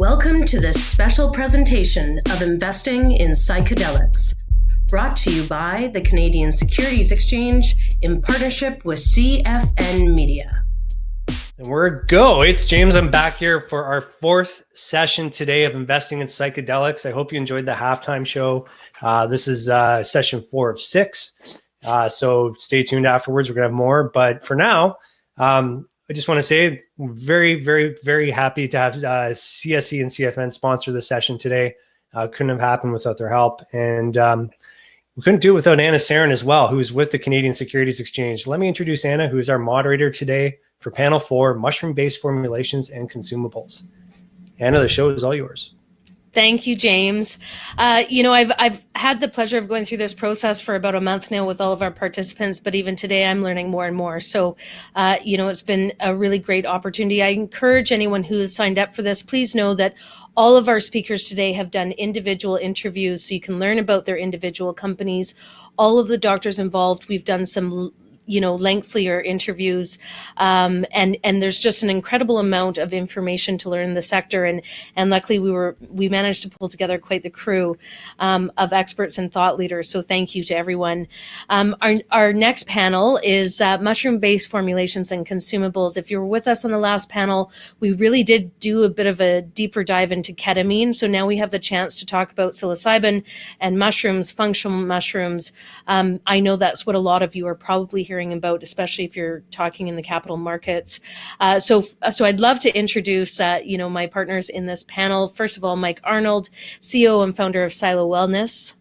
Welcome to this special presentation of Investing in Psychedelics, brought to you by the Canadian Securities Exchange in partnership with CFN Media. And we're go. It's James. I'm back here for our fourth session today of Investing in Psychedelics. I hope you enjoyed the halftime show. This is session 4 of 6. So stay tuned afterwards. We're going to have more. But for now, I just want to say very, very, very happy to have CSE and CFN sponsor the session today. Couldn't have happened without their help. And we couldn't do it without Anna Sarin as well, who is with the Canadian Securities Exchange. Let me introduce Anna, who is our moderator today for panel 4, mushroom-based formulations and consumables. Anna, the show is all yours. Thank you, James. I've had the pleasure of going through this process for about a month now with all of our participants, but even today I'm learning more and more. So, it's been a really great opportunity. I encourage anyone who has signed up for this, please know that all of our speakers today have done individual interviews, so you can learn about their individual companies. All of the doctors involved, we've done some lengthier interviews, and there's just an incredible amount of information to learn in the sector, and luckily we managed to pull together quite the crew of experts and thought leaders, so thank you to everyone. Our next panel is mushroom-based formulations and consumables. If you were with us on the last panel, we really did do a bit of a deeper dive into ketamine, so now we have the chance to talk about psilocybin and mushrooms, functional mushrooms. I know that's what a lot of you are probably hearing about, especially if you're talking in the capital markets. So I'd love to introduce, my partners in this panel. First of all, Mike Arnold, CEO and founder of Silo Wellness.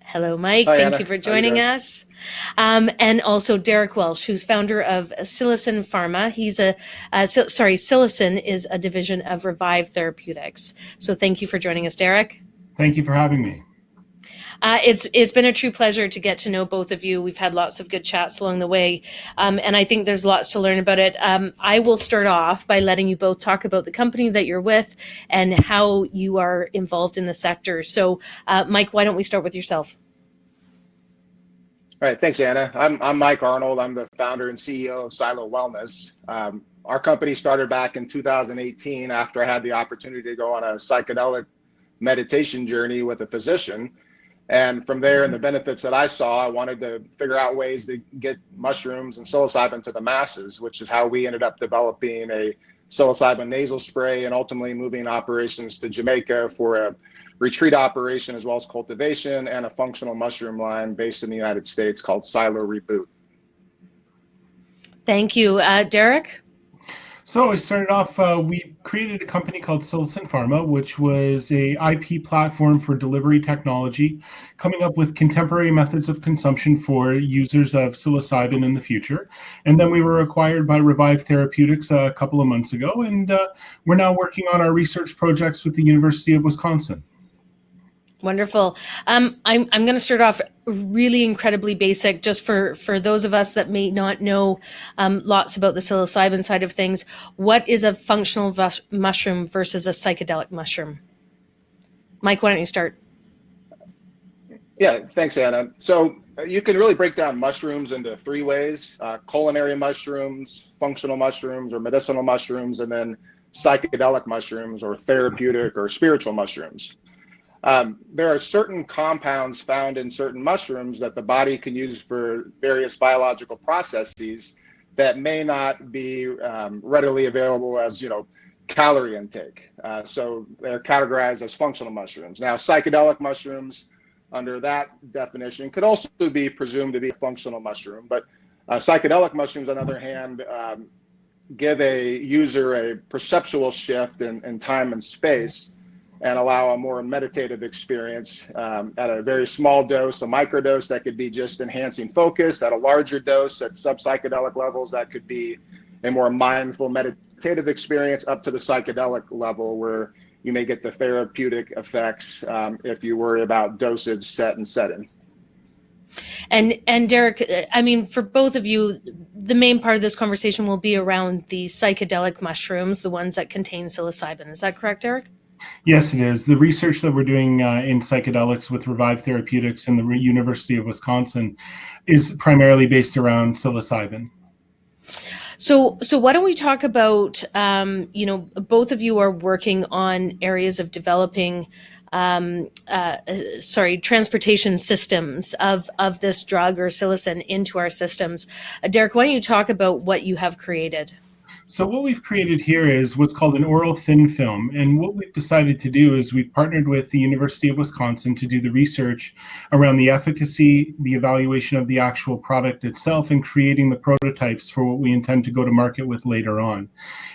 Hello, Mike. Hi, Thank Anna. you for joining us. And also Derrick Welsh, who's founder of Psilocin Pharma. Psilocin is a division of Revive Therapeutics. So thank you for joining us, Derrick. Thank you for having me. It's been a true pleasure to get to know both of you. We've had lots of good chats along the way, and I think there's lots to learn about it. I will start off by letting you both talk about the company that you're with and how you are involved in the sector. So, Mike, why don't we start with yourself? All right, thanks, Anna. I'm Mike Arnold. I'm the founder and CEO of Silo Wellness. Our company started back in 2018 after I had the opportunity to go on a psychedelic meditation journey with a physician. And from there, and the benefits that I saw, I wanted to figure out ways to get mushrooms and psilocybin to the masses, which is how we ended up developing a psilocybin nasal spray and ultimately moving operations to Jamaica for a retreat operation, as well as cultivation and a functional mushroom line based in the United States called Silo Reboot. Thank you. Derrick? So I started off, we created a company called Psilocin Pharma, which was a IP platform for delivery technology, coming up with contemporary methods of consumption for users of psilocybin in the future. And then we were acquired by Revive Therapeutics a couple of months ago, and we're now working on our research projects with the University of Wisconsin. Wonderful. I'm going to start off really incredibly basic, just for those of us that may not know lots about the psilocybin side of things. What is a functional mushroom versus a psychedelic mushroom? Mike, why don't you start? Yeah, thanks, Anna. So you can really break down mushrooms into 3 ways: culinary mushrooms, functional mushrooms, or medicinal mushrooms, and then psychedelic mushrooms or therapeutic or spiritual mushrooms. There are certain compounds found in certain mushrooms that the body can use for various biological processes that may not be readily available as, calorie intake. So they're categorized as functional mushrooms. Now, psychedelic mushrooms, under that definition, could also be presumed to be a functional mushroom. But psychedelic mushrooms, on the other hand, give a user a perceptual shift in time and space and allow a more meditative experience at a very small dose, a microdose that could be just enhancing focus, at a larger dose at sub-psychedelic levels that could be a more mindful meditative experience, up to the psychedelic level where you may get the therapeutic effects if you worry about dosage, set, and setting. And Derrick, for both of you, the main part of this conversation will be around the psychedelic mushrooms, the ones that contain psilocybin. Is that correct, Derrick? Yes, it is. The research that we're doing in psychedelics with Revive Therapeutics and the University of Wisconsin is primarily based around psilocybin. So why don't we talk about, both of you are working on areas of developing, transportation systems of this drug or psilocin into our systems. Derrick, why don't you talk about what you have created? So what we've created here is what's called an oral thin film. And what we've decided to do is we've partnered with the University of Wisconsin to do the research around the efficacy, the evaluation of the actual product itself, and creating the prototypes for what we intend to go to market with later on.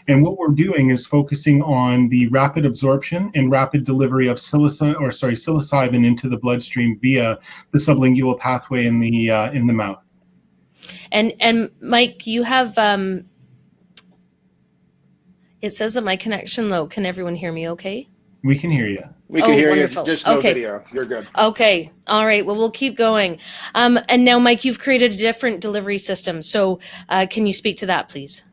And what we're doing is focusing on the rapid absorption and rapid delivery of psilocybin into the bloodstream via the sublingual pathway in the mouth. And Mike, you have it says that my connection low. Can everyone hear me okay? We can hear you. We can hear wonderful. you, just no Okay. video. You're good. Okay. All right. Well, we'll keep going. And now, Mike, you've created a different delivery system. So can you speak to that, please?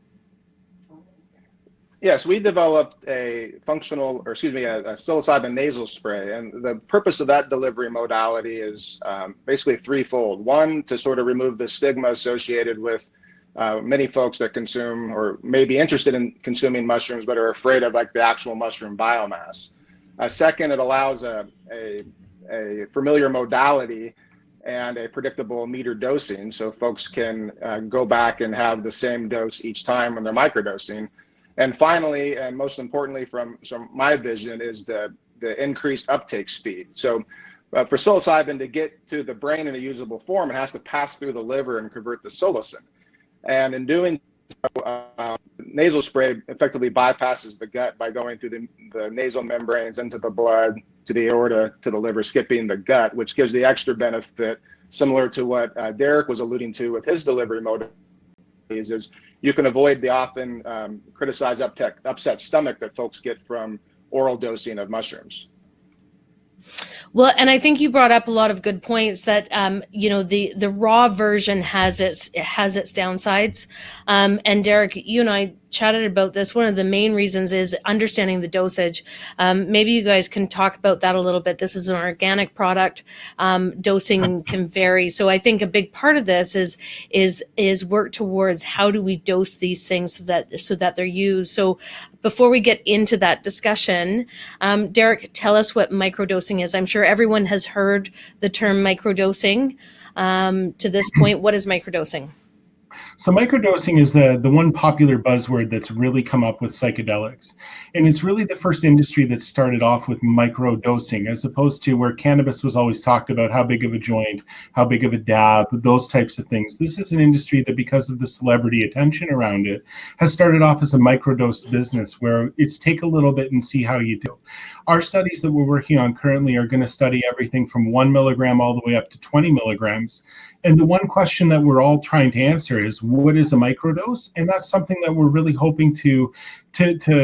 Yes, we developed a psilocybin nasal spray. And the purpose of that delivery modality is basically threefold. One, to sort of remove the stigma associated with many folks that consume or may be interested in consuming mushrooms but are afraid of like the actual mushroom biomass. Second, it allows a familiar modality and a predictable meter dosing, so folks can go back and have the same dose each time when they're microdosing. And finally, and most importantly from my vision, is the increased uptake speed. So for psilocybin to get to the brain in a usable form, it has to pass through the liver and convert to psilocin. And in doing so, nasal spray effectively bypasses the gut by going through the nasal membranes into the blood, to the aorta, to the liver, skipping the gut, which gives the extra benefit, similar to what Derrick was alluding to with his delivery modalities, is you can avoid the often criticized upset stomach that folks get from oral dosing of mushrooms. Well, and I think you brought up a lot of good points that, the raw version has its downsides. And Derrick, you and I chatted about this. One of the main reasons is understanding the dosage. Maybe you guys can talk about that a little bit. This is an organic product. Dosing can vary. So I think a big part of this is work towards how do we dose these things so that they're used. So before we get into that discussion, Derrick, tell us what microdosing is. I'm sure everyone has heard the term microdosing to this point. What is microdosing? So microdosing is the one popular buzzword that's really come up with psychedelics. And it's really the first industry that started off with microdosing, as opposed to where cannabis was always talked about, how big of a joint, how big of a dab, those types of things. This is an industry that, because of the celebrity attention around it, has started off as a microdosed business where it's take a little bit and see how you do. Our studies that we're working on currently are going to study everything from 1 milligram all the way up to 20 milligrams. And the one question that we're all trying to answer is, what is a microdose? And that's something that we're really hoping to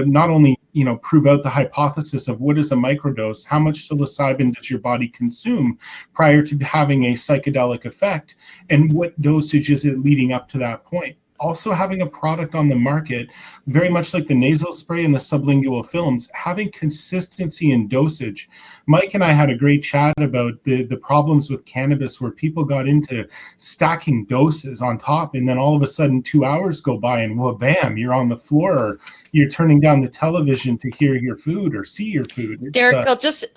not only prove out the hypothesis of what is a microdose, how much psilocybin does your body consume prior to having a psychedelic effect, and what dosage is it leading up to that point. Also having a product on the market, very much like the nasal spray and the sublingual films, having consistency in dosage. Mike and I had a great chat about the problems with cannabis where people got into stacking doses on top, and then all of a sudden 2 hours go by and well, bam, you're on the floor, or you're turning down the television to hear your food or see your food. Derrick, I'll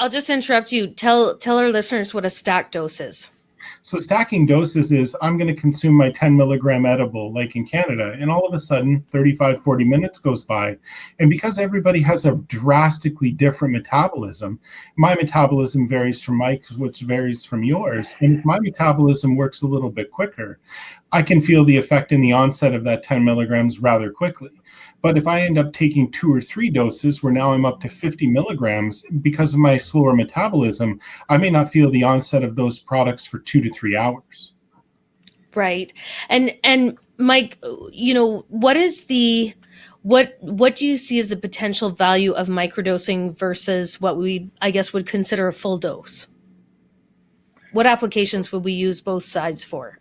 just interrupt you. Tell our listeners what a stacked dose is. So stacking doses is, I'm going to consume my 10 milligram edible like in Canada, and all of a sudden 35, 40 minutes goes by. And because everybody has a drastically different metabolism, my metabolism varies from Mike's, which varies from yours. And if my metabolism works a little bit quicker, I can feel the effect in the onset of that 10 milligrams rather quickly. But if I end up taking 2 or 3 doses, where now I'm up to 50 milligrams, because of my slower metabolism, I may not feel the onset of those products for 2 to 3 hours. Right. And Mike, what do you see as the potential value of microdosing versus what we, I guess, would consider a full dose? What applications would we use both sides for?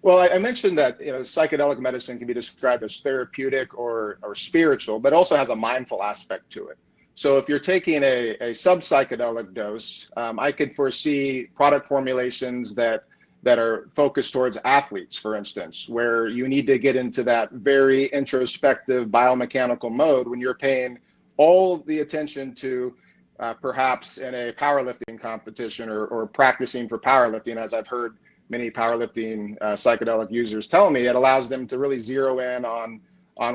Well, I mentioned that psychedelic medicine can be described as therapeutic or spiritual, but also has a mindful aspect to it. So if you're taking a sub-psychedelic dose, I could foresee product formulations that that are focused towards athletes, for instance, where you need to get into that very introspective biomechanical mode when you're paying all the attention to perhaps in a powerlifting competition or practicing for powerlifting. As I've heard many powerlifting psychedelic users tell me, it allows them to really zero in on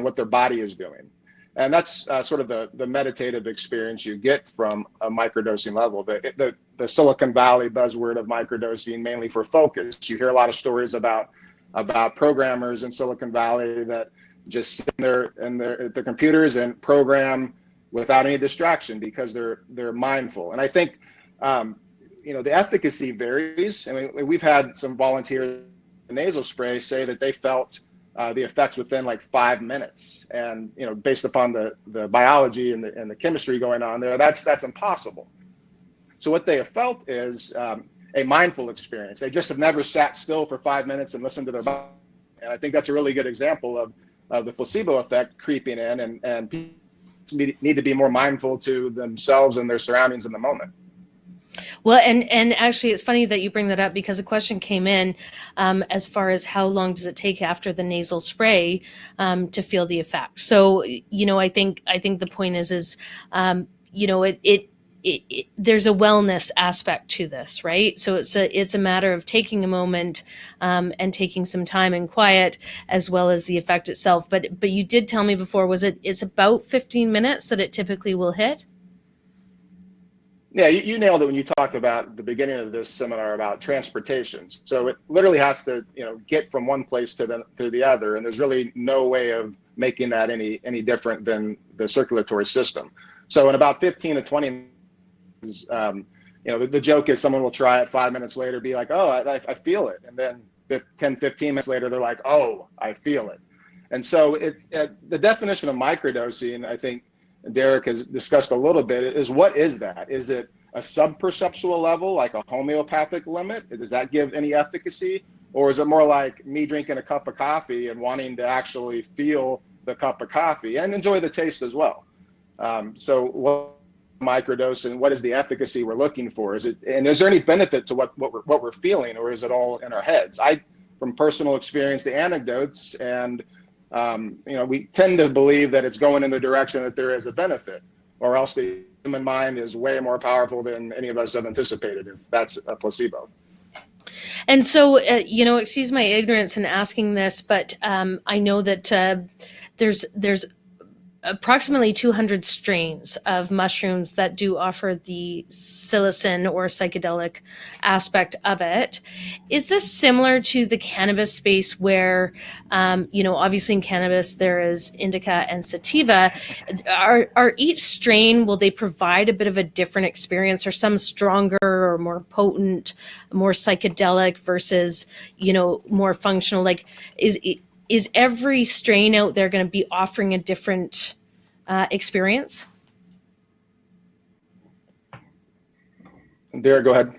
what their body is doing. And that's sort of the meditative experience you get from a microdosing level. The Silicon Valley buzzword of microdosing, mainly for focus. You hear a lot of stories about programmers in Silicon Valley that just sit there at their computers and program without any distraction because they're mindful. And I think the efficacy varies. I mean, we've had some volunteers in nasal spray say that they felt the effects within like 5 minutes, and based upon the biology and the chemistry going on there, that's impossible. So what they have felt is a mindful experience. They just have never sat still for 5 minutes and listened to their body. And I think that's a really good example of the placebo effect creeping in, and people need to be more mindful to themselves and their surroundings in the moment. Well, and actually, it's funny that you bring that up, because a question came in as far as how long does it take after the nasal spray to feel the effect. So, I think the point is there's a wellness aspect to this, right? So it's a matter of taking a moment and taking some time in quiet, as well as the effect itself. But you did tell me before, it's about 15 minutes that it typically will hit? Yeah, you nailed it when you talked about the beginning of this seminar about transportation. So it literally has to, get from one place to the other, and there's really no way of making that any different than the circulatory system. So in about 15 to 20 minutes, the joke is someone will try it 5 minutes later, be like, oh, I feel it, and then 10, 15 minutes later, they're like, oh, I feel it. And so the definition of microdosing, I think Derrick has discussed a little bit, is what is that? Is it a subperceptual level, like a homeopathic limit? Does that give any efficacy? Or is it more like me drinking a cup of coffee and wanting to actually feel the cup of coffee and enjoy the taste as well? So what microdose and what is the efficacy we're looking for? Is there any benefit to what we're feeling, or is it all in our heads? From personal experience, the anecdotes, and we tend to believe that it's going in the direction that there is a benefit, or else the human mind is way more powerful than any of us have anticipated if that's a placebo. And so, excuse my ignorance in asking this, but I know that there's approximately 200 strains of mushrooms that do offer the psilocin or psychedelic aspect of it. Is this similar to the cannabis space where, obviously in cannabis there is indica and sativa? Are each strain, will they provide a bit of a different experience, or some stronger or more potent, more psychedelic versus, more functional? Like, is every strain out there going to be offering a different experience? Derrick, go ahead.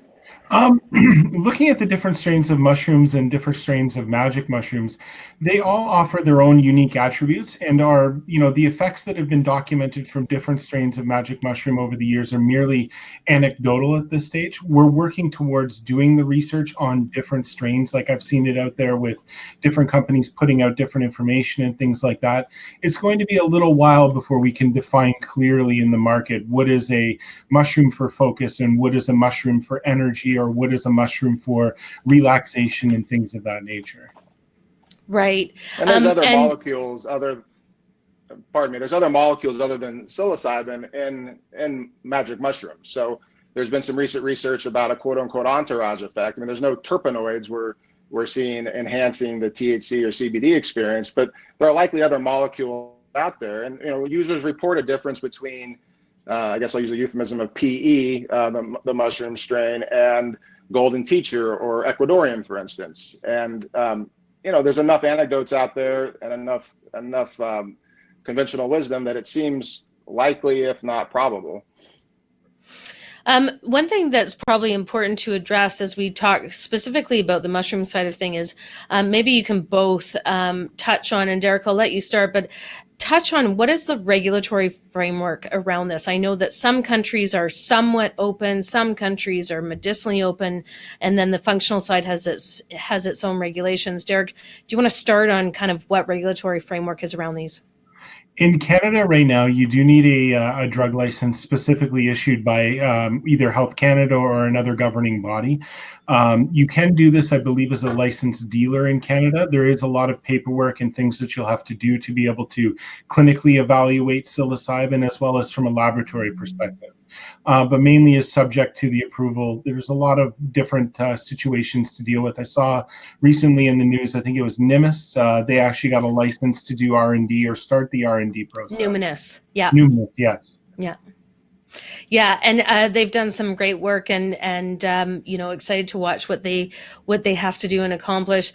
Looking at the different strains of mushrooms and different strains of magic mushrooms, they all offer their own unique attributes, and are, the effects that have been documented from different strains of magic mushroom over the years are merely anecdotal at this stage. We're working towards doing the research on different strains. Like, I've seen it out there with different companies putting out different information and things like that. It's going to be a little while before we can define clearly in the market what is a mushroom for focus and what is a mushroom for energy, or what is a mushroom for relaxation and things of that nature. Right. And there's other molecules, there's other molecules other than psilocybin in magic mushrooms. So there's been some recent research about a quote unquote entourage effect. I mean, there's no terpenoids we're seeing enhancing the THC or CBD experience, but there are likely other molecules out there. And, users report a difference between, I guess I'll use the euphemism of PE, the mushroom strain, and golden teacher or Ecuadorian, for instance. And, there's enough anecdotes out there and enough conventional wisdom that it seems likely, if not probable. One thing that's probably important to address as we talk specifically about the mushroom side of thing is maybe you can both touch on, and Derrick, I'll let you start, but touch on what is the regulatory framework around this? I know that some countries are somewhat open, some countries are medicinally open, and then the functional side has its own regulations. Derrick, do you want to start on kind of what regulatory framework is around these? In Canada right now, you do need a drug license specifically issued by either Health Canada or another governing body. You can do this, I believe, as a licensed dealer in Canada. There is a lot of paperwork and things that you'll have to do to be able to clinically evaluate psilocybin, as well as from a laboratory perspective. But mainly is subject to the approval. There's a lot of different situations to deal with. I saw recently in the news, I think it was Nimbus, they actually got a license to do R&D or start the R&D process. Numinous, yeah. Numinous, yes. Yeah. Yeah, and they've done some great work, and excited to watch what they have to do and accomplish.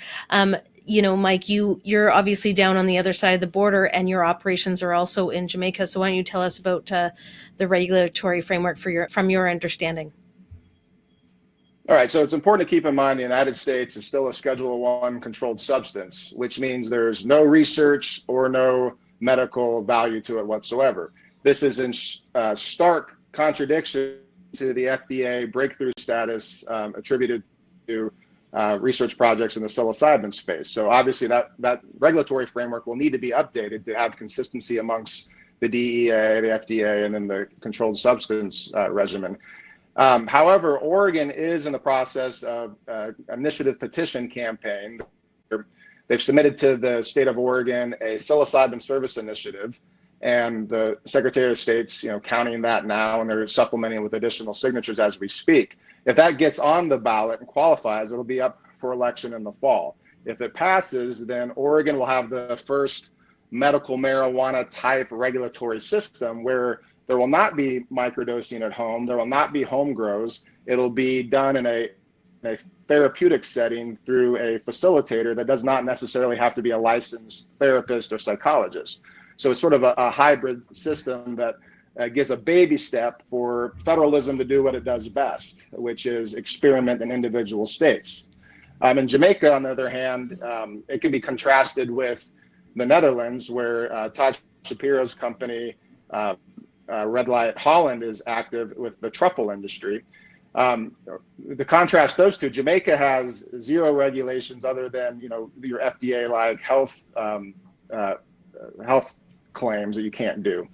Mike, you're obviously down on the other side of the border, and your operations are also in Jamaica. So why don't you tell us about the regulatory framework from your understanding? All right, so it's important to keep in mind the United States is still a Schedule I controlled substance, which means there's no research or no medical value to it whatsoever. This is in stark contradiction to the FDA breakthrough status attributed to research projects in the psilocybin space. So obviously that regulatory framework will need to be updated to have consistency amongst the DEA, the FDA, and then the controlled substance regimen. However, Oregon is in the process of initiative petition campaign. They've submitted to the state of Oregon a psilocybin service initiative, and the Secretary of State's counting that now, and they're supplementing with additional signatures as we speak. If that gets on the ballot and qualifies, it'll be up for election in the fall. If it passes, then Oregon will have the first medical marijuana type regulatory system where there will not be microdosing at home, there will not be home grows. It'll be done in a therapeutic setting through a facilitator that does not necessarily have to be a licensed therapist or psychologist. So it's sort of a hybrid system that gives a baby step for federalism to do what it does best, which is experiment in individual states. In Jamaica, on the other hand, it can be contrasted with the Netherlands, where Todd Shapiro's company, Red Light Holland, is active with the truffle industry. The contrast those two, Jamaica has zero regulations other than your FDA-like health claims that you can't do.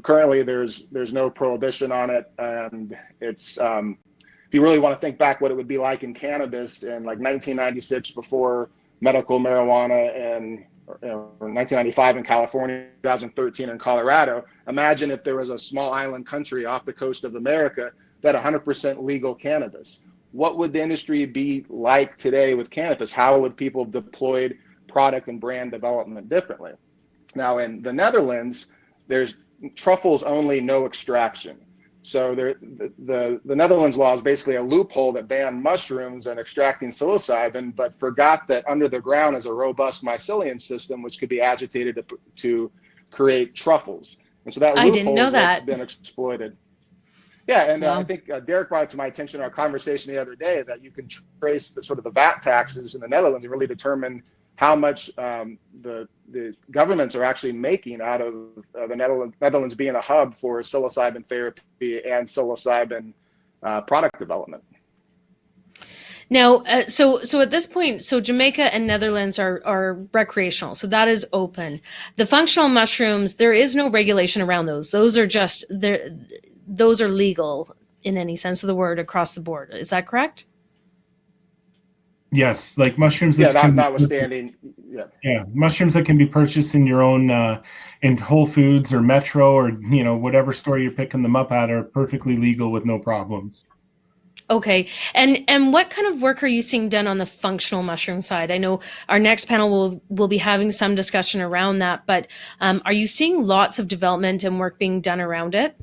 Currently, there's no prohibition on it, and it's if you really want to think back what it would be like in cannabis in like 1996 before medical marijuana, and or 1995 in California, 2013 in Colorado. Imagine if there was a small island country off the coast of America that 100% legal cannabis. What would the industry be like today with cannabis? How would people have deployed product and brand development differently? Now in the Netherlands, there's truffles only, no extraction. So the Netherlands law is basically a loophole that banned mushrooms and extracting psilocybin, but forgot that under the ground is a robust mycelium system which could be agitated to create truffles. And so that loophole has been exploited. Yeah, and I think Derrick brought it to my attention in our conversation the other day that you can trace the VAT taxes in the Netherlands and really determine how much the governments are actually making out of the Netherlands being a hub for psilocybin therapy and psilocybin product development. Now, so at this point, so Jamaica and Netherlands are recreational, so that is open. The functional mushrooms, there is no regulation around those. Those are legal in any sense of the word across the board. Is that correct? Yes, like mushrooms. Notwithstanding. Yeah, mushrooms that can be purchased in your own in Whole Foods or Metro or whatever store you're picking them up at are perfectly legal with no problems. Okay, and what kind of work are you seeing done on the functional mushroom side? I know our next panel will be having some discussion around that, but are you seeing lots of development and work being done around it?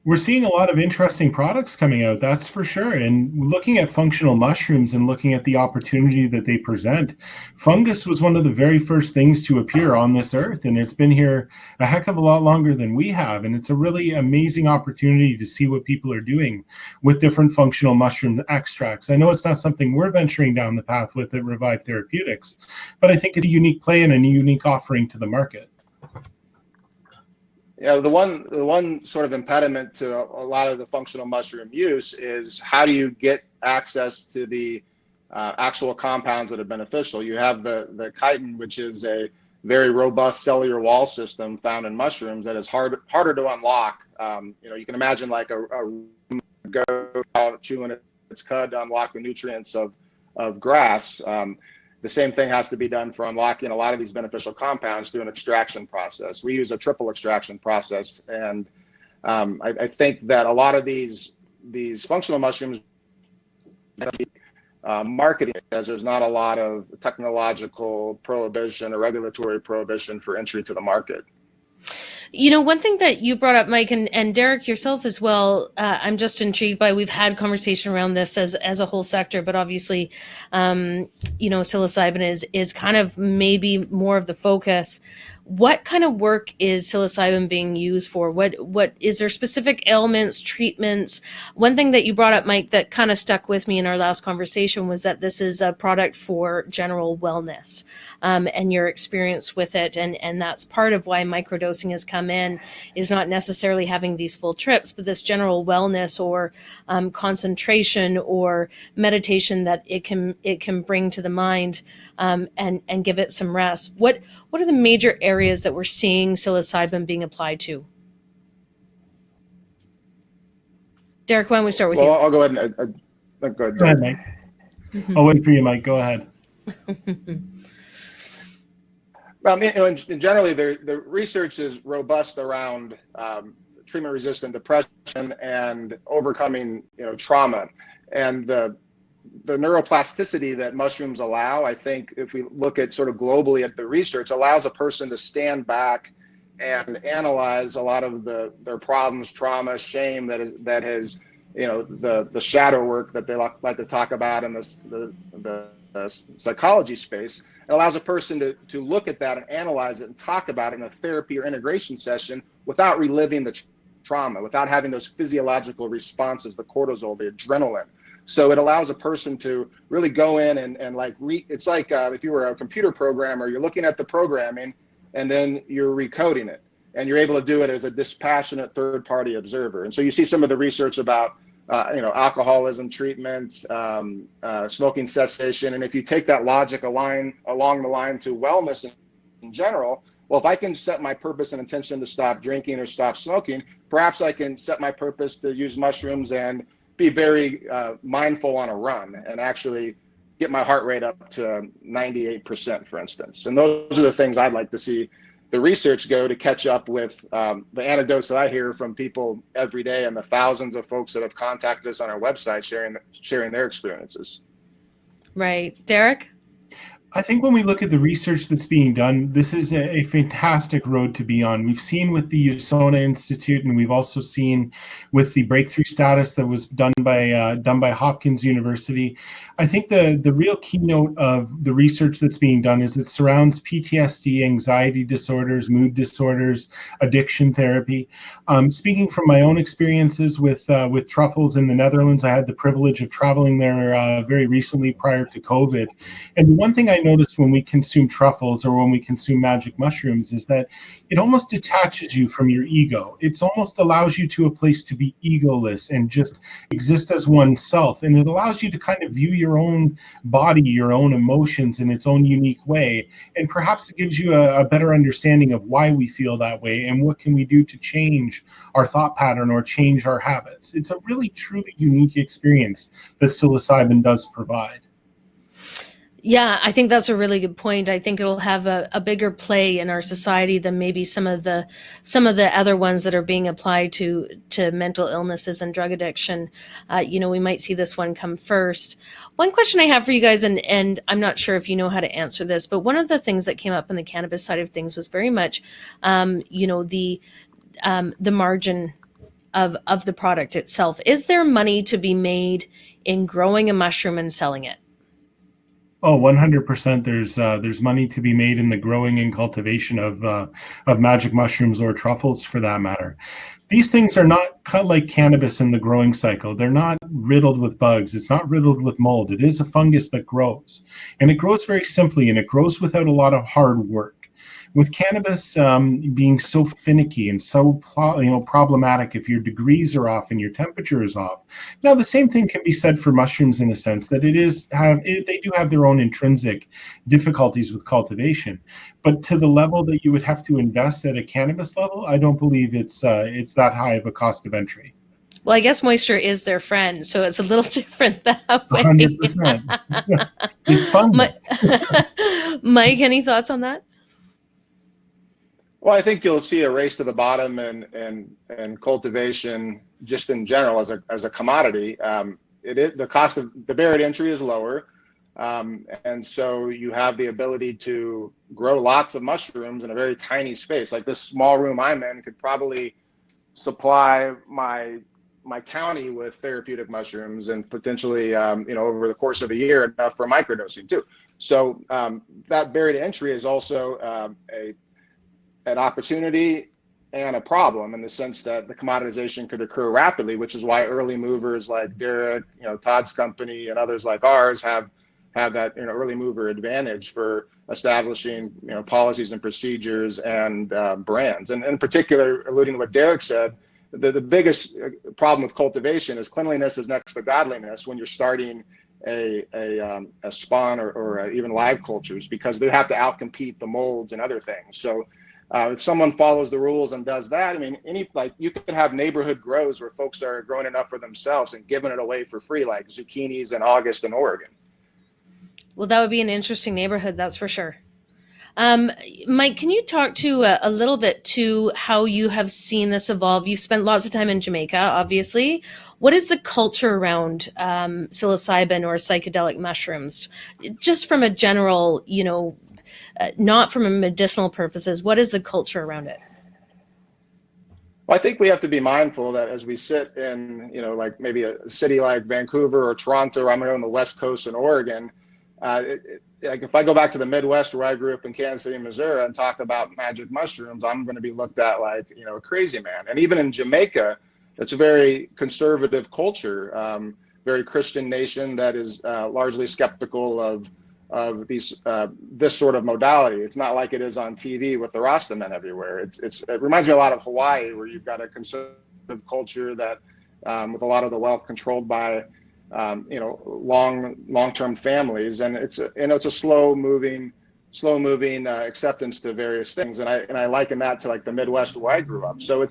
We're seeing a lot of interesting products coming out, that's for sure. And looking at functional mushrooms and looking at the opportunity that they present, fungus was one of the very first things to appear on this earth. And it's been here a heck of a lot longer than we have. And it's a really amazing opportunity to see what people are doing with different functional mushroom extracts. I know it's not something we're venturing down the path with at Revive Therapeutics, but I think it's a unique play and a unique offering to the market. Yeah, the one sort of impediment to a lot of the functional mushroom use is how do you get access to the actual compounds that are beneficial? You have the chitin, which is a very robust cellular wall system found in mushrooms that is harder to unlock. You can imagine like a goat chewing its cud to unlock the nutrients of grass. The same thing has to be done for unlocking a lot of these beneficial compounds through an extraction process. We use a triple extraction process, and I think that a lot of these functional mushrooms marketing, as there's not a lot of technological prohibition or regulatory prohibition for entry to the market. One thing that you brought up, Mike, and Derrick, yourself as well, I'm just intrigued by, we've had conversation around this as a whole sector, but obviously, psilocybin is kind of maybe more of the focus. What kind of work is psilocybin being used for? What is there specific ailments, treatments? One thing that you brought up, Mike, that kind of stuck with me in our last conversation was that this is a product for general wellness, and your experience with it. And that's part of why microdosing has come in, is not necessarily having these full trips, but this general wellness or concentration or meditation that it can bring to the mind, and give it some rest. What are the major areas that we're seeing psilocybin being applied to? Derrick, why don't we start with you? Well, I'll go ahead and go ahead, Mike. I'll wait for you, Mike. Go ahead. Generally, the research is robust around treatment-resistant depression and overcoming, trauma, and the neuroplasticity that mushrooms allow. I think if we look at sort of globally at the research, allows a person to stand back and analyze a lot of their problems, trauma, shame that has, the shadow work that they like to talk about in the psychology space. It allows a person to look at that and analyze it and talk about it in a therapy or integration session without reliving the trauma, without having those physiological responses, the cortisol, the adrenaline. So it allows a person to really go in and it's like if you were a computer programmer, you're looking at the programming and then you're recoding it, and you're able to do it as a dispassionate third-party observer. And so you see some of the research about alcoholism treatment, smoking cessation, and if you take that logic along the line to wellness in general, well, if I can set my purpose and intention to stop drinking or stop smoking, perhaps I can set my purpose to use mushrooms and be very mindful on a run and actually get my heart rate up to 98%, for instance. And those are the things I'd like to see the research go to catch up with the anecdotes that I hear from people every day and the thousands of folks that have contacted us on our website sharing their experiences. Right. Derrick? I think when we look at the research that's being done, this is a fantastic road to be on. We've seen with the USONA Institute, and we've also seen with the breakthrough status that was done by Hopkins University. I think the real keynote of the research that's being done is it surrounds PTSD, anxiety disorders, mood disorders, addiction therapy. Speaking from my own experiences with truffles in the Netherlands, I had the privilege of traveling there very recently prior to COVID. And one thing I noticed when we consume truffles or when we consume magic mushrooms is that it almost detaches you from your ego. It almost allows you to a place to be egoless and just exist as oneself. And it allows you to kind of view your own body, your own emotions in its own unique way. And perhaps it gives you a better understanding of why we feel that way and what can we do to change our thought pattern or change our habits. It's a really, truly unique experience that psilocybin does provide. Yeah, I think that's a really good point. I think it'll have a bigger play in our society than maybe some of the other ones that are being applied to mental illnesses and drug addiction. We might see this one come first. One question I have for you guys, and I'm not sure if you know how to answer this, but one of the things that came up in the cannabis side of things was very much, the margin of the product itself. Is there money to be made in growing a mushroom and selling it? Oh, 100%. There's money to be made in the growing and cultivation of magic mushrooms, or truffles for that matter. These things are not cut like cannabis in the growing cycle. They're not riddled with bugs. It's not riddled with mold. It is a fungus that grows, and it grows very simply, and it grows without a lot of hard work. With cannabis being so finicky and so problematic if your degrees are off and your temperature is off. Now, the same thing can be said for mushrooms in a sense that they do have their own intrinsic difficulties with cultivation. But to the level that you would have to invest at a cannabis level, I don't believe it's that high of a cost of entry. Well, I guess moisture is their friend, so it's a little different that way. 100%. It's fun. Mike, any thoughts on that? Well, I think you'll see a race to the bottom and cultivation just in general as a commodity. The cost of the barrier to entry is lower, and so you have the ability to grow lots of mushrooms in a very tiny space. Like this small room I'm in could probably supply my county with therapeutic mushrooms, and potentially over the course of a year enough for microdosing too. So that barrier to entry is also an opportunity and a problem, in the sense that the commoditization could occur rapidly, which is why early movers like Derrick, Todd's company, and others like ours have that early mover advantage for establishing policies and procedures and brands. And in particular, alluding to what Derrick said, the biggest problem with cultivation is cleanliness is next to godliness when you're starting a spawn or even live cultures, because they have to outcompete the molds and other things. So if someone follows the rules and does that, I mean, you can have neighborhood grows where folks are growing enough for themselves and giving it away for free, like zucchinis in August in Oregon. Well, that would be an interesting neighborhood, that's for sure. Mike, can you talk to a little bit to how you have seen this evolve? You've spent lots of time in Jamaica, obviously. What is the culture around psilocybin or psychedelic mushrooms? Just from a general, not from a medicinal purposes, what is the culture around it? Well, I think we have to be mindful that as we sit in, like maybe a city like Vancouver or Toronto, or I'm on the West Coast in Oregon, like if I go back to the Midwest where I grew up in Kansas City, Missouri, and talk about magic mushrooms, I'm going to be looked at like, a crazy man. And even in Jamaica, it's a very conservative culture, very Christian nation that is largely skeptical of this sort of modality. It's not like it is on TV with the Rasta men everywhere. It reminds me a lot of Hawaii, where you've got a conservative culture that with a lot of the wealth controlled by long-term families, and it's a slow moving acceptance to various things, and I liken that to like the Midwest where I grew up. So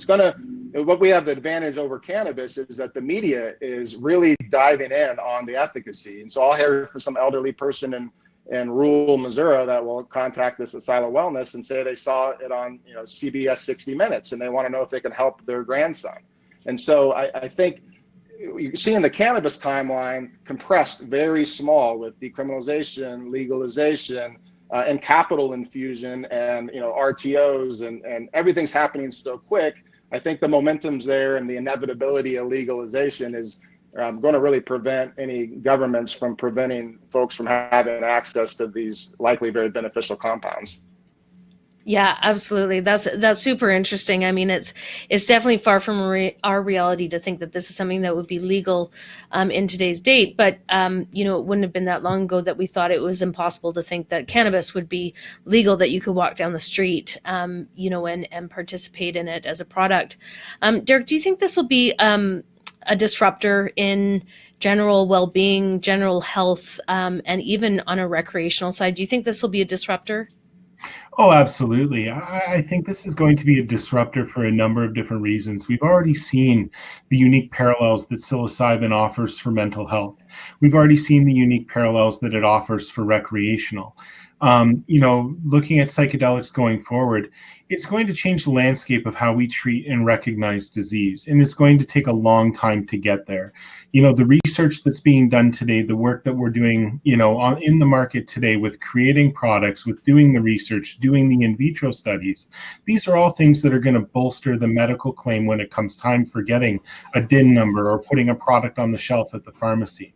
what we have the advantage over cannabis is that the media is really diving in on the efficacy. And so I'll hear from some elderly person in rural Missouri that will contact us at Silo Wellness and say they saw it on CBS 60 Minutes, and they want to know if they can help their grandson. And so I think you see in the cannabis timeline compressed very small with decriminalization, legalization, and capital infusion, and RTOs, and everything's happening so quick. I think the momentum's there, and the inevitability of legalization is going to really prevent any governments from preventing folks from having access to these likely very beneficial compounds. Yeah, absolutely. That's super interesting. I mean, it's definitely far from our reality to think that this is something that would be legal in today's date. But it wouldn't have been that long ago that we thought it was impossible to think that cannabis would be legal, that you could walk down the street, and participate in it as a product. Derrick, do you think this will be a disruptor in general well-being, general health, and even on a recreational side? Do you think this will be a disruptor? Oh, absolutely. I think this is going to be a disruptor for a number of different reasons. We've already seen the unique parallels that psilocybin offers for mental health. We've already seen the unique parallels that it offers for recreational. looking at psychedelics going forward, it's going to change the landscape of how we treat and recognize disease. And it's going to take a long time to get there. The research that's being done today, the work that we're doing, in the market today with creating products, with doing the research, doing the in vitro studies, these are all things that are going to bolster the medical claim when it comes time for getting a DIN number or putting a product on the shelf at the pharmacy.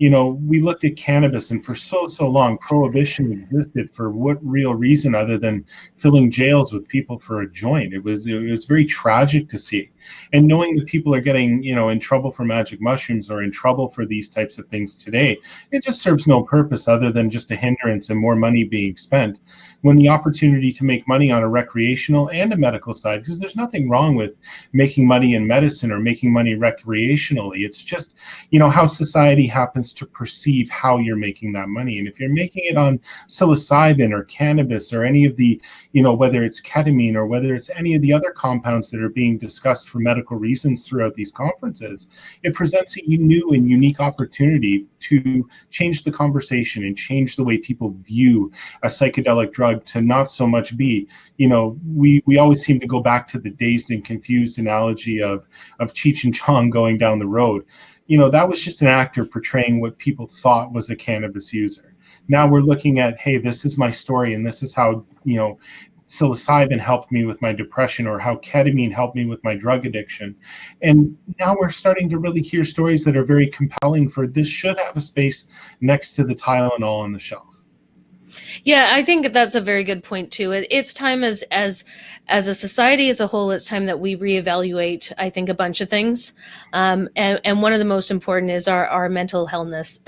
We looked at cannabis, and for so long, prohibition existed for what real reason other than filling jails with people for a joint. It was very tragic to see. And knowing that people are getting, in trouble for magic mushrooms or in trouble for these types of things today, it just serves no purpose other than just a hindrance and more money being spent. When the opportunity to make money on a recreational and a medical side, because there's nothing wrong with making money in medicine or making money recreationally. It's just, how society happens to perceive how you're making that money. And if you're making it on psilocybin or cannabis or any of the, whether it's ketamine or whether it's any of the other compounds that are being discussed for medical reasons throughout these conferences, it presents a new and unique opportunity to change the conversation and change the way people view a psychedelic drug to not so much be, we always seem to go back to the dazed and confused analogy of Cheech and Chong going down the road. That was just an actor portraying what people thought was a cannabis user. Now we're looking at, hey, this is my story and this is how, psilocybin helped me with my depression or how ketamine helped me with my drug addiction. And now we're starting to really hear stories that are very compelling for this should have a space next to the Tylenol on the shelf. Yeah, I think that's a very good point too. It's time as a society as a whole, it's time that we reevaluate, I think, a bunch of things. And one of the most important is our mental healthness,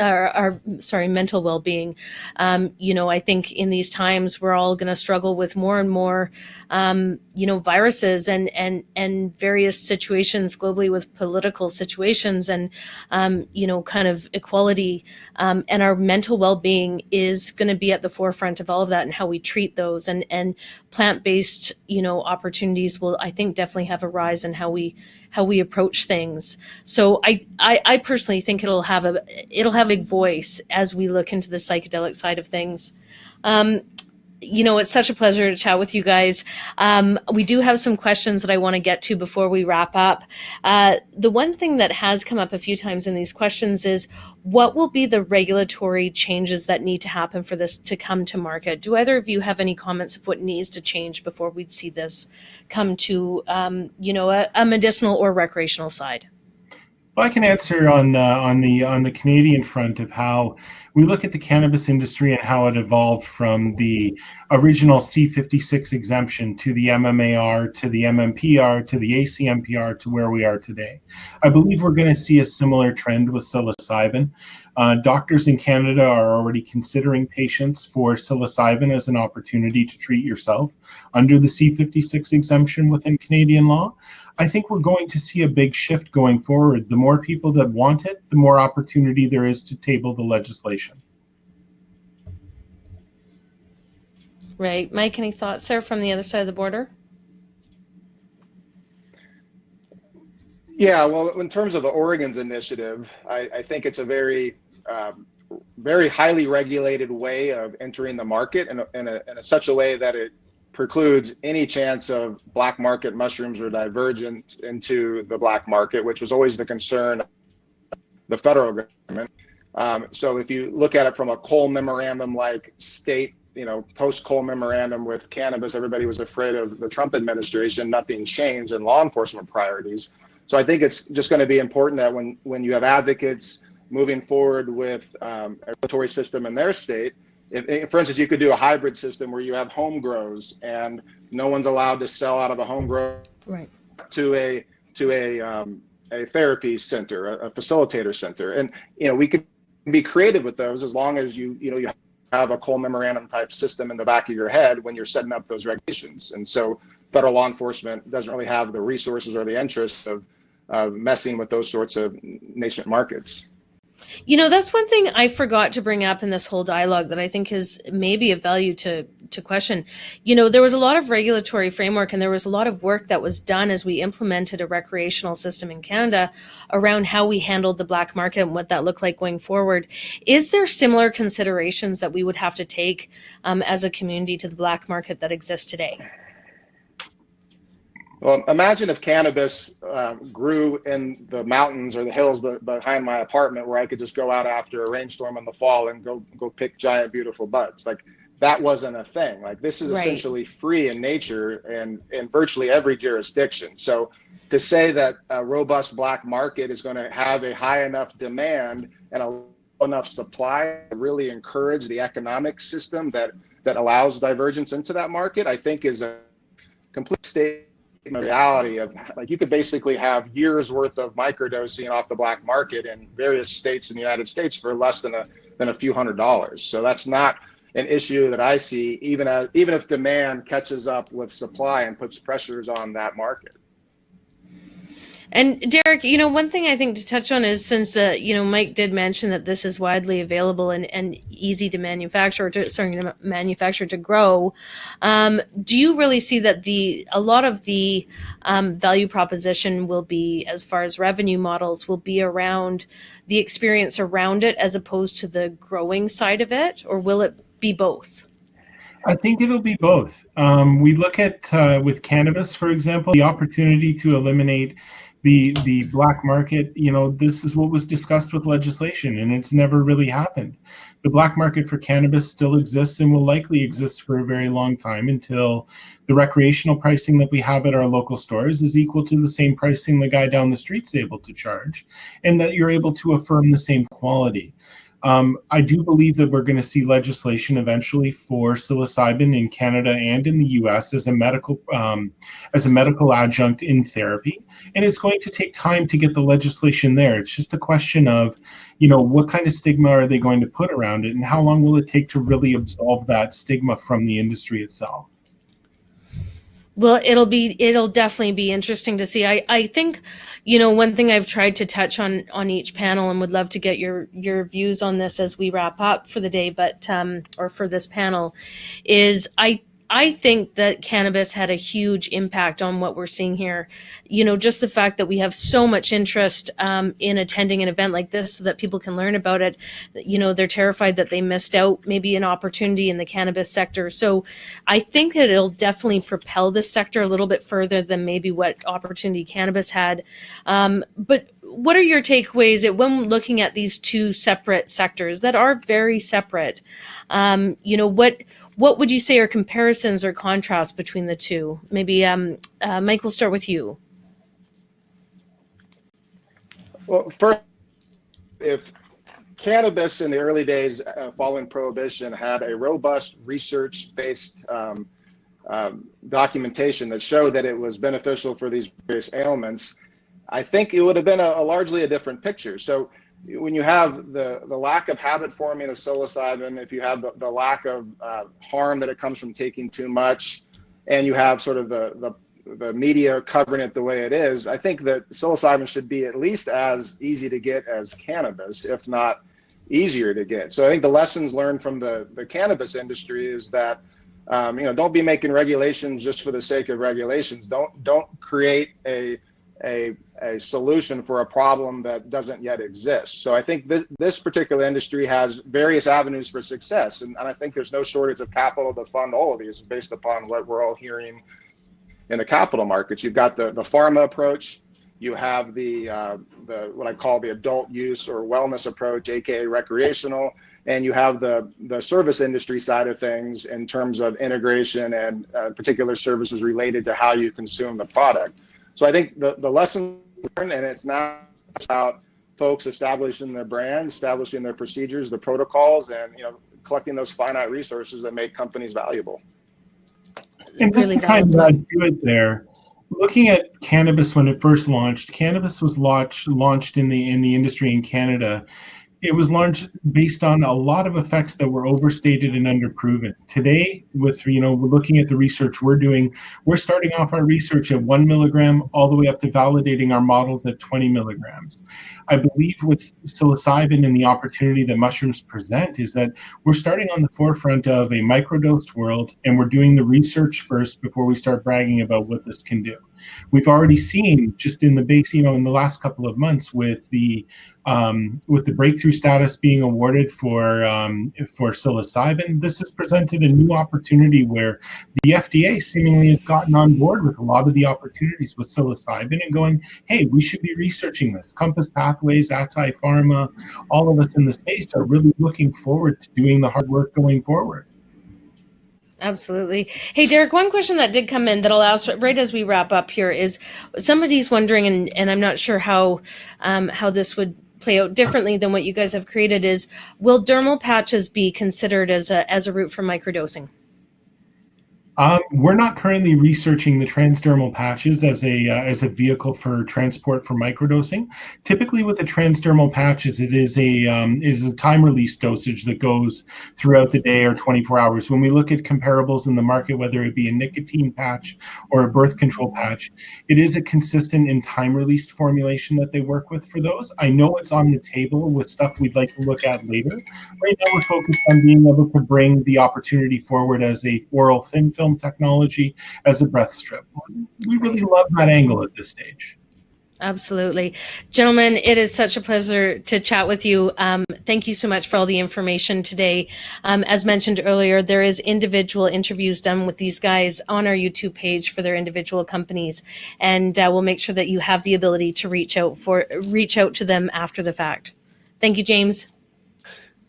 mental well-being. I think in these times we're all going to struggle with more and more, viruses and various situations globally with political situations and, kind of equality. And our mental well-being is going to be at the forefront of all of that and how we treat those and plant-based, opportunities will, I think, definitely have a rise in how we approach things. So I personally think it'll have a voice as we look into the psychedelic side of things. It's such a pleasure to chat with you guys. We do have some questions that I want to get to before we wrap up. The one thing that has come up a few times in these questions is what will be the regulatory changes that need to happen for this to come to market? Do either of you have any comments of what needs to change before we'd see this come to, a medicinal or recreational side? Well, I can answer on the Canadian front of how we look at the cannabis industry and how it evolved from the original C56 exemption to the MMAR, to the MMPR, to the ACMPR, to where we are today. I believe we're going to see a similar trend with psilocybin. Doctors in Canada are already considering patients for psilocybin as an opportunity to treat yourself under the C56 exemption within Canadian law. I think we're going to see a big shift going forward. The more people that want it, the more opportunity there is to table the legislation. Right. Mike, any thoughts there from the other side of the border? Yeah, well, in terms of the Oregon's initiative, I think it's a very, very highly regulated way of entering the market in such a way that it precludes any chance of black market mushrooms or divergent into the black market, which was always the concern of the federal government. So if you look at it from a Cole memorandum like state, post-Cole memorandum with cannabis, everybody was afraid of the Trump administration, nothing changed in law enforcement priorities. So I think it's just going to be important that when you have advocates moving forward with a regulatory system in their state, if, for instance, you could do a hybrid system where you have home grows and no one's allowed to sell out of a home grow right. to a therapy center, a facilitator center. And, we could be creative with those as long as you have a Cole memorandum type system in the back of your head when you're setting up those regulations. And so federal law enforcement doesn't really have the resources or the interest of messing with those sorts of nascent markets. That's one thing I forgot to bring up in this whole dialogue that I think is maybe of value to question. There was a lot of regulatory framework and there was a lot of work that was done as we implemented a recreational system in Canada around how we handled the black market and what that looked like going forward. Is there similar considerations that we would have to take as a community to the black market that exists today? Well, imagine if cannabis grew in the mountains or the hills behind my apartment, where I could just go out after a rainstorm in the fall and go pick giant, beautiful buds. Like, that wasn't a thing. Like, this is essentially free in nature and in virtually every jurisdiction. So to say that a robust black market is going to have a high enough demand and a low enough supply to really encourage the economic system that allows divergence into that market, I think is a complete state reality of, like, you could basically have years worth of microdosing off the black market in various states in the United States for less than a few $100s. So that's not an issue that I see, even if demand catches up with supply and puts pressures on that market. And Derrick, one thing I think to touch on is, since Mike did mention that this is widely available and easy to manufacture, to grow, do you really see that a lot of the value proposition will be, as far as revenue models, will be around the experience around it as opposed to the growing side of it, or will it be both? I think it'll be both. We look at with cannabis, for example, the opportunity to eliminate the black market. This is what was discussed with legislation, and it's never really happened. The black market for cannabis still exists and will likely exist for a very long time, until the recreational pricing that we have at our local stores is equal to the same pricing the guy down the street's able to charge, and that you're able to affirm the same quality. I do believe that we're going to see legislation eventually for psilocybin in Canada and in the U.S. as a medical adjunct in therapy, and it's going to take time to get the legislation there. It's just a question of, what kind of stigma are they going to put around it, and how long will it take to really absolve that stigma from the industry itself? Well, it'll definitely be interesting to see. I think, one thing I've tried to touch on each panel, and would love to get your views on this as we wrap up for the day, but or for this panel, is I think that cannabis had a huge impact on what we're seeing here. Just the fact that we have so much interest in attending an event like this so that people can learn about it. They're terrified that they missed out maybe an opportunity in the cannabis sector. So I think that it'll definitely propel this sector a little bit further than maybe what opportunity cannabis had. But what are your takeaways when looking at these two separate sectors that are very separate? What would you say are comparisons or contrasts between the two? Maybe Mike, we'll start with you. Well, first, if cannabis in the early days following Prohibition had a robust research-based documentation that showed that it was beneficial for these various ailments, I think it would have been a largely a different picture. So when you have the lack of habit forming of psilocybin, if you have the lack of harm that it comes from taking too much, and you have sort of the media covering it the way it is, I think that psilocybin should be at least as easy to get as cannabis, if not easier to get. So I think the lessons learned from the cannabis industry is that don't be making regulations just for the sake of regulations. Don't create a solution for a problem that doesn't yet exist. So I think this particular industry has various avenues for success, and I think there's no shortage of capital to fund all of these based upon what we're all hearing in the capital markets. You've got the pharma approach, you have the what I call the adult use or wellness approach, aka recreational, and you have the service industry side of things in terms of integration and particular services related to how you consume the product. So I think the lesson learned, and it's not about folks establishing their brand, establishing their procedures, the protocols, and collecting those finite resources that make companies valuable. And just Really to kind valuable. of do it there, looking at cannabis when it first launched, cannabis was launched in the industry in Canada it was launched based on a lot of effects that were overstated and underproven. Today, with we're looking at the research we're doing, we're starting off our research at 1 milligram all the way up to validating our models at 20 milligrams. I believe with psilocybin and the opportunity that mushrooms present is that we're starting on the forefront of a microdosed world, and we're doing the research first before we start bragging about what this can do. We've already seen just in the base, in the last couple of months with the breakthrough status being awarded for psilocybin, this has presented a new opportunity where the FDA seemingly has gotten on board with a lot of the opportunities with psilocybin and going, hey, we should be researching this. Compass Pathways, Pharma, all of us in the space are really looking forward to doing the hard work going forward. Absolutely. Hey, Derrick, one question that did come in that I'll ask right as we wrap up here is somebody's wondering, and I'm not sure how this would play out differently than what you guys have created, is will dermal patches be considered as a route for microdosing? We're not currently researching the transdermal patches as a vehicle for transport for microdosing. Typically, with the transdermal patches, it is a time release dosage that goes throughout the day or 24 hours. When we look at comparables in the market, whether it be a nicotine patch or a birth control patch, it is a consistent and time released formulation that they work with for those. I know it's on the table with stuff we'd like to look at later. Right now, we're focused on being able to bring the opportunity forward as a oral thin film technology, as a breath strip. We really love that angle at this stage. Absolutely. Gentlemen, it is such a pleasure to chat with you. Thank you so much for all the information today. As mentioned earlier, there is individual interviews done with these guys on our YouTube page for their individual companies, and we'll make sure that you have the ability to reach out to them after the fact. Thank you, James.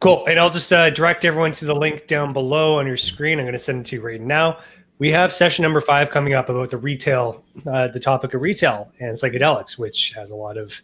Cool. And I'll just direct everyone to the link down below on your screen. I'm going to send it to you right now. We have session number 5 coming up about the topic of retail and psychedelics, which has a lot of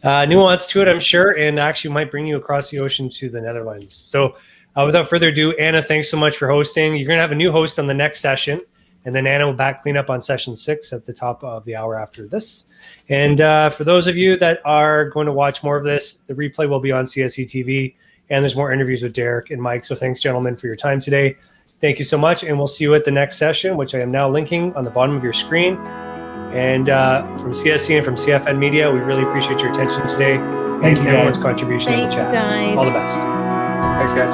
nuance to it, I'm sure, and actually might bring you across the ocean to the Netherlands. So without further ado, Anna, thanks so much for hosting. You're going to have a new host on the next session, and then Anna will clean up on session 6 at the top of the hour after this. And for those of you that are going to watch more of this, the replay will be on CSE TV. And there's more interviews with Derrick and Mike. So thanks, gentlemen, for your time today. Thank you so much. And we'll see you at the next session, which I am now linking on the bottom of your screen. And from CSE and from CFN Media, we really appreciate your attention today. Thank you, everyone's contribution in the chat. Guys. All the best. Thanks, guys.